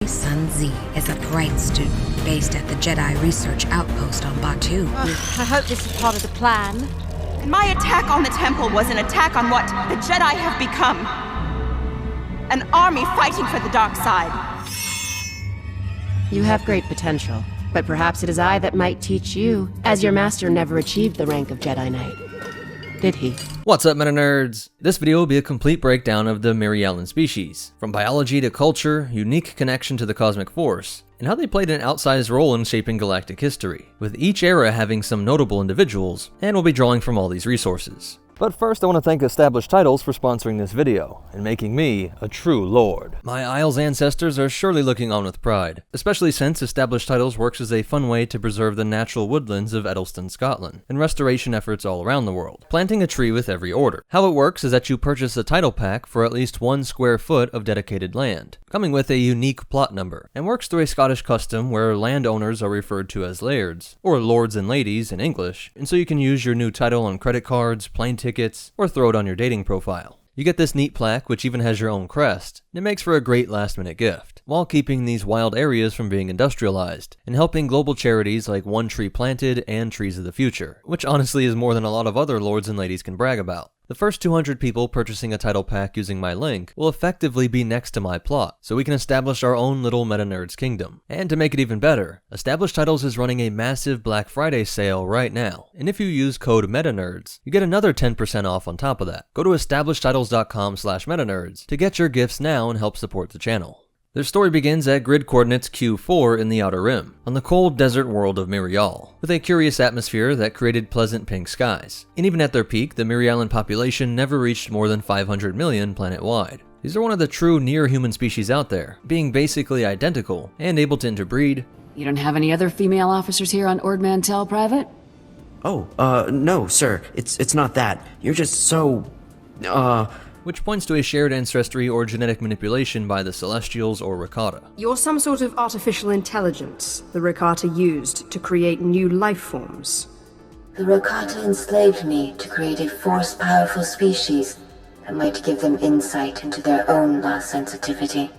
son Z is a bright student based at the Jedi Research Outpost on Batuu. I hope this is part of the plan. And my attack on the temple was an attack on what the Jedi have become. An army fighting for the dark side. You have great potential, but perhaps it is I that might teach you, as your master never achieved the rank of Jedi Knight. Did he? What's up, MetaNerds? This video will be a complete breakdown of the Mirialan species, from biology to culture, unique connection to the cosmic force, and how they played an outsized role in shaping galactic history, with each era having some notable individuals, and we'll be drawing from all these resources. But first I want to thank Established Titles for sponsoring this video, and making me a true lord. My Isles ancestors are surely looking on with pride, especially since Established Titles works as a fun way to preserve the natural woodlands of Edelston, Scotland, and restoration efforts all around the world, planting a tree with every order. How it works is that you purchase a title pack for at least 1 square foot of dedicated land, coming with a unique plot number, and works through a Scottish custom where landowners are referred to as lairds, or lords and ladies in English, and so you can use your new title on credit cards, plane tickets, or throw it on your dating profile. You get this neat plaque, which even has your own crest, and it makes for a great last-minute gift, while keeping these wild areas from being industrialized, and helping global charities like One Tree Planted and Trees of the Future, which honestly is more than a lot of other lords and ladies can brag about. The first 200 people purchasing a title pack using my link will effectively be next to my plot, so we can establish our own little MetaNerds kingdom. And to make it even better, Established Titles is running a massive Black Friday sale right now, and if you use code MetaNerds, you get another 10% off on top of that. Go to establishedtitles.com/MetaNerds to get your gifts now and help support the channel. Their story begins at grid coordinates Q4 in the Outer Rim, on the cold desert world of Mirial, with a curious atmosphere that created pleasant pink skies. And even at their peak, the Mirialan population never reached more than 500 million planet-wide. These are one of the true near-human species out there, being basically identical and able to interbreed. You don't have any other female officers here on Ord Mantell, Private? Oh, no, sir. It's not that. You're just so, which points to a shared ancestry or genetic manipulation by the Celestials or Rakata. You're some sort of artificial intelligence the Rakata used to create new life forms. The Rakata enslaved me to create a force-powerful species that might give them insight into their own lost sensitivity.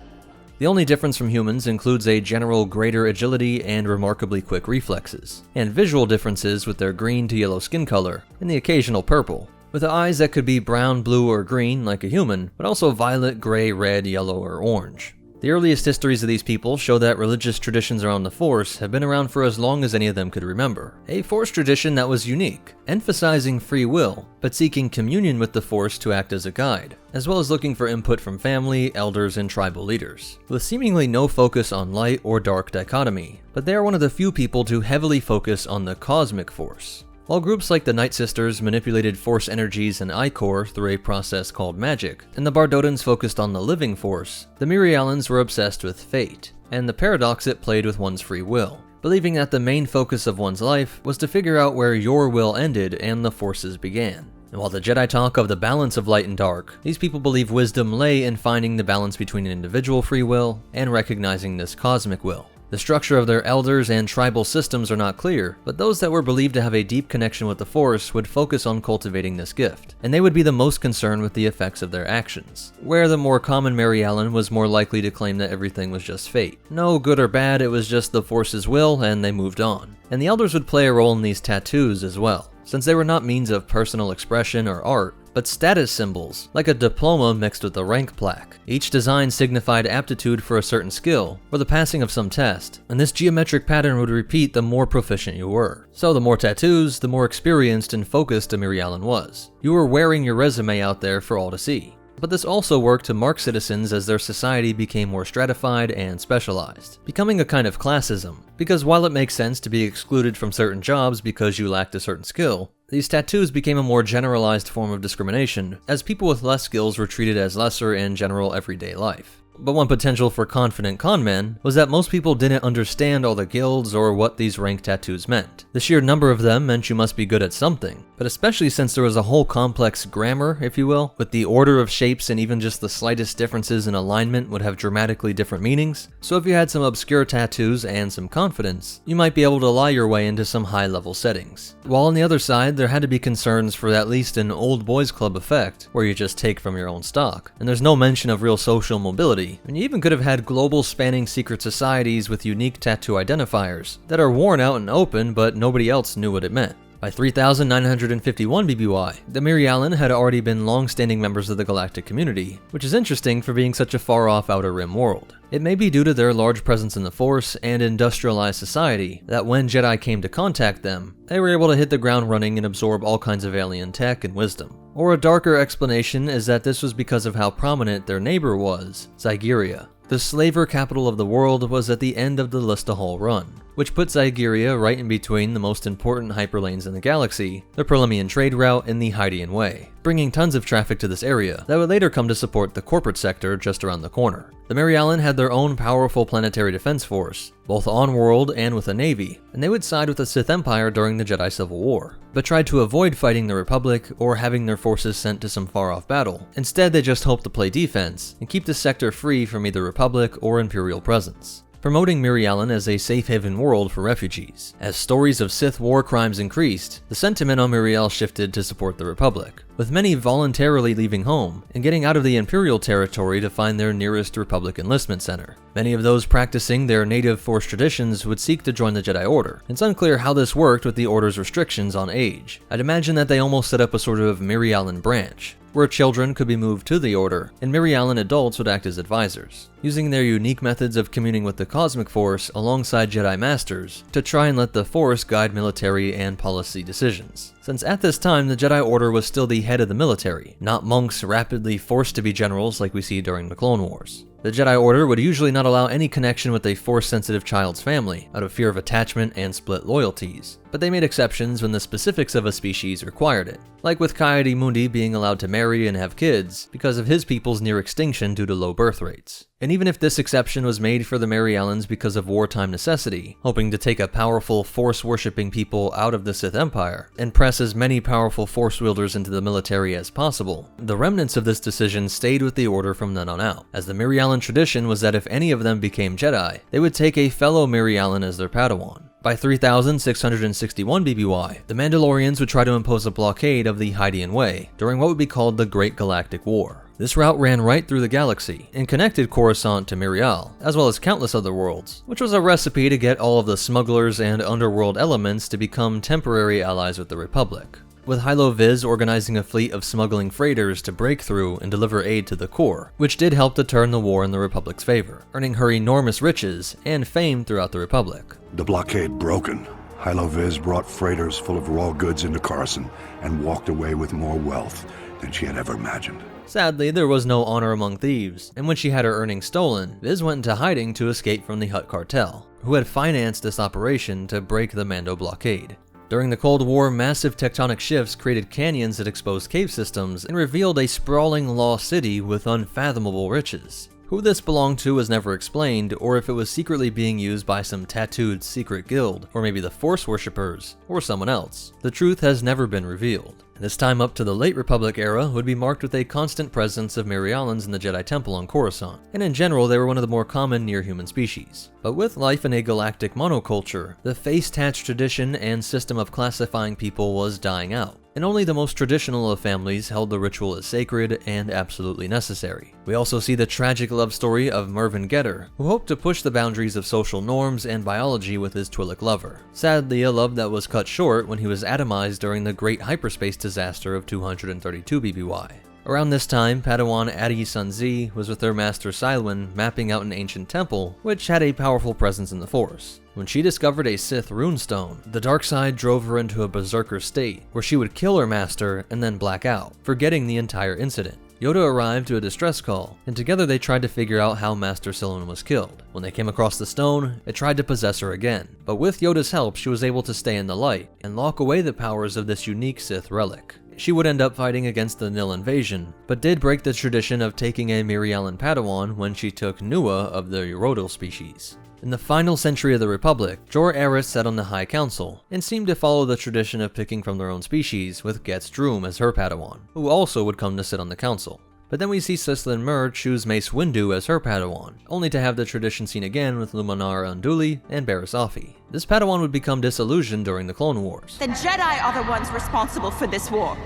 The only difference from humans includes a general greater agility and remarkably quick reflexes, and visual differences with their green to yellow skin color, and the occasional purple, with the eyes that could be brown, blue, or green like a human, but also violet, gray, red, yellow, or orange. The earliest histories of these people show that religious traditions around the Force have been around for as long as any of them could remember. A Force tradition that was unique, emphasizing free will, but seeking communion with the Force to act as a guide, as well as looking for input from family, elders, and tribal leaders, with seemingly no focus on light or dark dichotomy, but they are one of the few people to heavily focus on the cosmic Force. While groups like the Night Sisters manipulated Force energies and Ichor through a process called magic, and the Bardotans focused on the living Force, the Mirialans were obsessed with fate, and the paradox it played with one's free will, believing that the main focus of one's life was to figure out where your will ended and the Force's began. And while the Jedi talk of the balance of light and dark, these people believe wisdom lay in finding the balance between an individual free will and recognizing this cosmic will. The structure of their elders and tribal systems are not clear, but those that were believed to have a deep connection with the Force would focus on cultivating this gift, and they would be the most concerned with the effects of their actions, where the more common Mirialan was more likely to claim that everything was just fate. No good or bad, it was just the Force's will, and they moved on. And the elders would play a role in these tattoos as well, since they were not means of personal expression or art, but status symbols, like a diploma mixed with a rank plaque. Each design signified aptitude for a certain skill, or the passing of some test, and this geometric pattern would repeat the more proficient you were. So the more tattoos, the more experienced and focused a Mirialan was. You were wearing your resume out there for all to see. But this also worked to mark citizens as their society became more stratified and specialized, becoming a kind of classism, because while it makes sense to be excluded from certain jobs because you lacked a certain skill, these tattoos became a more generalized form of discrimination, as people with less skills were treated as lesser in general everyday life. But one potential for confident conmen was that most people didn't understand all the guilds or what these rank tattoos meant. The sheer number of them meant you must be good at something, but especially since there was a whole complex grammar, if you will, with the order of shapes and even just the slightest differences in alignment would have dramatically different meanings. So if you had some obscure tattoos and some confidence, you might be able to lie your way into some high-level settings. While on the other side, there had to be concerns for at least an old boys club effect, where you just take from your own stock, and there's no mention of real social mobility, galaxy, and you even could have had global spanning secret societies with unique tattoo identifiers that are worn out and open, but nobody else knew what it meant. By 3951 BBY, the Mirialan had already been long-standing members of the galactic community, which is interesting for being such a far-off Outer Rim world. It may be due to their large presence in the Force and industrialized society that when Jedi came to contact them, they were able to hit the ground running and absorb all kinds of alien tech and wisdom. Or a darker explanation is that this was because of how prominent their neighbor was, Zygeria. The slaver capital of the world was at the end of the Listahol run, which put Zygeria right in between the most important hyperlanes in the galaxy, the Perlemian trade route and the Hydean Way, bringing tons of traffic to this area that would later come to support the corporate sector just around the corner. The Mirialan had their own powerful planetary defense force, both on-world and with a navy, and they would side with the Sith Empire during the Jedi Civil War, but tried to avoid fighting the Republic or having their forces sent to some far-off battle. Instead, they just hoped to play defense and keep the sector free from either Republic or Imperial presence, promoting Mirialan as a safe haven world for refugees. As stories of Sith war crimes increased, the sentiment on Miriel shifted to support the Republic, with many voluntarily leaving home and getting out of the Imperial territory to find their nearest Republic enlistment center. Many of those practicing their native Force traditions would seek to join the Jedi Order. It's unclear how this worked with the Order's restrictions on age. I'd imagine that they almost set up a sort of Mirialan branch, where children could be moved to the Order, and Mirialan adults would act as advisors, using their unique methods of communing with the Cosmic Force alongside Jedi Masters to try and let the Force guide military and policy decisions. Since at this time, the Jedi Order was still the head of the military, not monks rapidly forced to be generals like we see during the Clone Wars. The Jedi Order would usually not allow any connection with a Force-sensitive child's family, out of fear of attachment and split loyalties, but they made exceptions when the specifics of a species required it, like with Coyote-Mundi being allowed to marry and have kids because of his people's near extinction due to low birth rates. And even if this exception was made for the Mirialans because of wartime necessity, hoping to take a powerful Force-worshipping people out of the Sith Empire and press as many powerful Force wielders into the military as possible, the remnants of this decision stayed with the Order from then on out, as the Mirialan tradition was that if any of them became Jedi, they would take a fellow Mirialan as their Padawan. By 3661 BBY, the Mandalorians would try to impose a blockade of the Hydean Way during what would be called the Great Galactic War. This route ran right through the galaxy and connected Coruscant to Mirial, as well as countless other worlds, which was a recipe to get all of the smugglers and underworld elements to become temporary allies with the Republic, with Hylo Viz organizing a fleet of smuggling freighters to break through and deliver aid to the core, which did help to turn the war in the Republic's favor, earning her enormous riches and fame throughout the Republic. The blockade broken. Hylo Viz brought freighters full of raw goods into Coruscant and walked away with more wealth than she had ever imagined. Sadly, there was no honor among thieves, and when she had her earnings stolen, Viz went into hiding to escape from the Hutt cartel, who had financed this operation to break the Mando blockade. During the Cold War, massive tectonic shifts created canyons that exposed cave systems and revealed a sprawling lost city with unfathomable riches. Who this belonged to was never explained, or if it was secretly being used by some tattooed secret guild, or maybe the Force worshippers, or someone else. The truth has never been revealed. This time up to the late Republic era would be marked with a constant presence of Mirialans in the Jedi Temple on Coruscant, and in general they were one of the more common near-human species. But with life in a galactic monoculture, the face-tatch tradition and system of classifying people was dying out, and only the most traditional of families held the ritual as sacred and absolutely necessary. We also see the tragic love story of Mervyn Getter, who hoped to push the boundaries of social norms and biology with his Twi'lek lover. Sadly, a love that was cut short when he was atomized during the Great Hyperspace Disaster of 232 BBY. Around this time, Padawan Adi Sunzi was with her master Cylwyn mapping out an ancient temple, which had a powerful presence in the Force. When she discovered a Sith runestone, the dark side drove her into a berserker state, where she would kill her master and then black out, forgetting the entire incident. Yoda arrived to a distress call, and together they tried to figure out how Master Cylwyn was killed. When they came across the stone, it tried to possess her again, but with Yoda's help she was able to stay in the light and lock away the powers of this unique Sith relic. She would end up fighting against the Nil invasion, but did break the tradition of taking a Mirialan Padawan when she took Nua of the Urodal species. In the final century of the Republic, Jor Eris sat on the High Council, and seemed to follow the tradition of picking from their own species, with Getz Droom as her Padawan, who also would come to sit on the council. But then we see Sislin Mur choose Mace Windu as her Padawan, only to have the tradition seen again with Luminar Unduli and Barriss Offee. This Padawan would become disillusioned during the Clone Wars. The Jedi are the ones responsible for this war.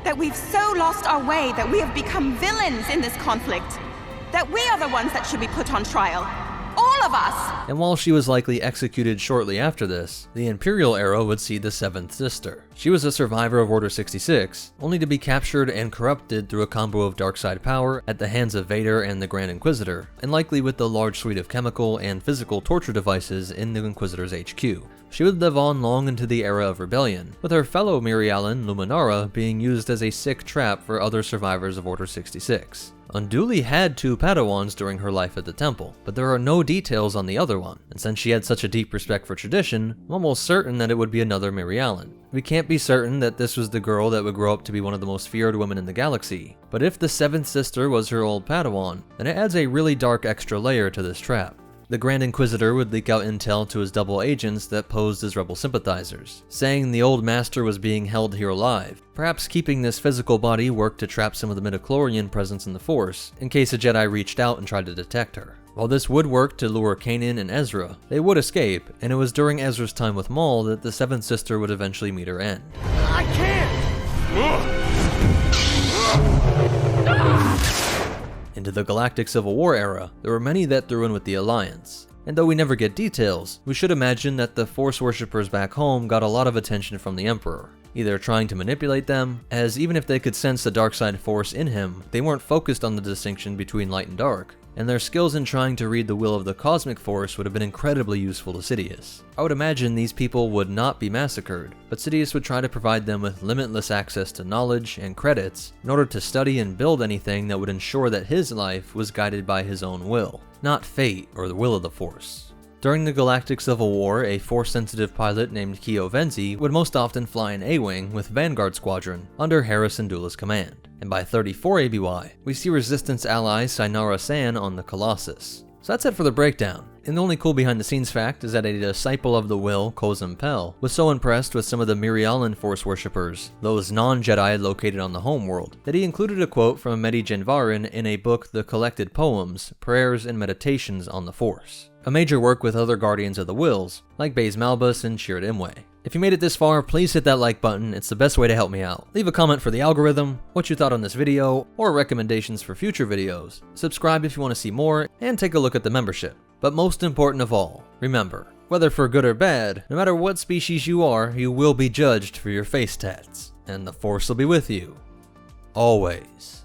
That we've so lost our way that we have become villains in this conflict. That we are the ones that should be put on trial. All of us! And while she was likely executed shortly after this, the Imperial era would see the Seventh Sister. She was a survivor of Order 66, only to be captured and corrupted through a combo of dark side power at the hands of Vader and the Grand Inquisitor, and likely with the large suite of chemical and physical torture devices in the Inquisitor's HQ. She would live on long into the era of rebellion, with her fellow Mirialan, Luminara, being used as a sick trap for other survivors of Order 66. Unduli had 2 Padawans during her life at the temple, but there are no details on the other one, and since she had such a deep respect for tradition, I'm almost certain that it would be another Mirialan. We can't be certain that this was the girl that would grow up to be one of the most feared women in the galaxy, but if the Seventh Sister was her old Padawan, then it adds a really dark extra layer to this trap. The Grand Inquisitor would leak out intel to his double agents that posed as rebel sympathizers, saying the old master was being held here alive, perhaps keeping this physical body work to trap some of the midichlorian presence in the Force, in case a Jedi reached out and tried to detect her. While this would work to lure Kanan and Ezra, they would escape, and it was during Ezra's time with Maul that the Seventh Sister would eventually meet her end. I can't! Into the Galactic Civil War era, there were many that threw in with the Alliance. And though we never get details, we should imagine that the Force worshippers back home got a lot of attention from the Emperor, either trying to manipulate them, as even if they could sense the dark side Force in him, they weren't focused on the distinction between light and dark, and their skills in trying to read the will of the cosmic force would have been incredibly useful to Sidious. I would imagine these people would not be massacred, but Sidious would try to provide them with limitless access to knowledge and credits in order to study and build anything that would ensure that his life was guided by his own will, not fate or the will of the Force. During the Galactic Civil War, a Force-sensitive pilot named Keo Venzi would most often fly an A-Wing with Vanguard Squadron under Hera Syndulla's command. And by 34 ABY, we see Resistance ally Synara San on the Colossus. So that's it for the breakdown. And the only cool behind the scenes fact is that a disciple of the Will, Kozam Pel, was so impressed with some of the Mirialan Force worshippers, those non-Jedi located on the homeworld, that he included a quote from Mehdi Janvarin in a book, The Collected Poems, Prayers and Meditations on the Force, a major work with other Guardians of the Wills, like Baze Malbus and Chirrut Imwe. If you made it this far, please hit that like button, it's the best way to help me out. Leave a comment for the algorithm, what you thought on this video, or recommendations for future videos. Subscribe if you want to see more, and take a look at the membership. But most important of all, remember, whether for good or bad, no matter what species you are, you will be judged for your face tats. And the Force will be with you. Always.